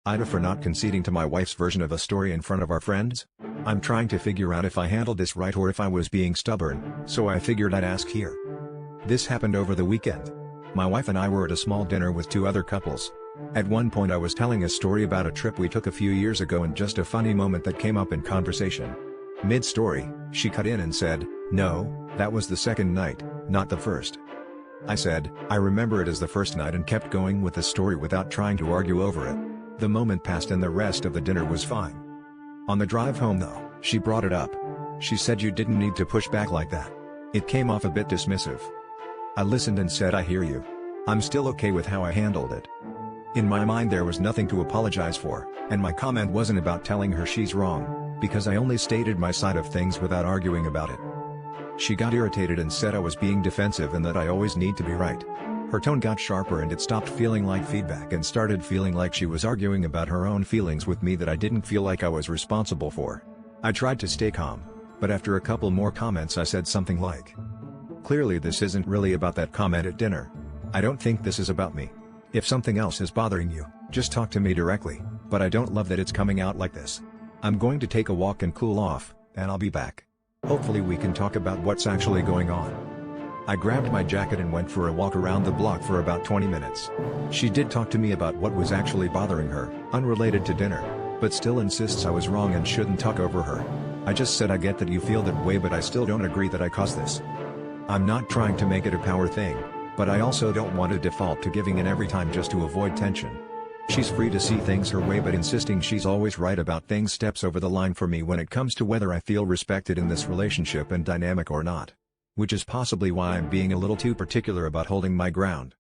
Ida for not conceding to my wife's version of a story in front of our friends? I'm trying to figure out if I handled this right or if I was being stubborn, so I figured I'd ask here. This happened over the weekend. My wife and I were at a small dinner with two other couples. At one point I was telling a story about a trip we took a few years ago and just a funny moment that came up in conversation. Mid-story, she cut in and said, "No, that was the second night, not the first." I said, "I remember it as the first night," and kept going with the story without trying to argue over it. The moment passed and the rest of the dinner was fine. On the drive home though, she brought it up. She said you didn't need to push back like that. It came off a bit dismissive. I listened and said I hear you. I'm still okay with how I handled it. In my mind there was nothing to apologize for, and my comment wasn't about telling her she's wrong, because I only stated my side of things without arguing about it. She got irritated and said I was being defensive and that I always need to be right. Her tone got sharper and it stopped feeling like feedback and started feeling like she was arguing about her own feelings with me that I didn't feel like I was responsible for. I tried to stay calm, but after a couple more comments I said something like, "Clearly this isn't really about that comment at dinner. I don't think this is about me. If something else is bothering you, just talk to me directly, but I don't love that it's coming out like this. I'm going to take a walk and cool off, and I'll be back. Hopefully we can talk about what's actually going on." I grabbed my jacket and went for a walk around the block for about 20 minutes. She did talk to me about what was actually bothering her, unrelated to dinner, but still insists I was wrong and shouldn't talk over her. I just said I get that you feel that way, but I still don't agree that I caused this. I'm not trying to make it a power thing, but I also don't want to default to giving in every time just to avoid tension. She's free to see things her way, but insisting she's always right about things steps over the line for me when it comes to whether I feel respected in this relationship and dynamic or not. Which is possibly why I'm being a little too particular about holding my ground.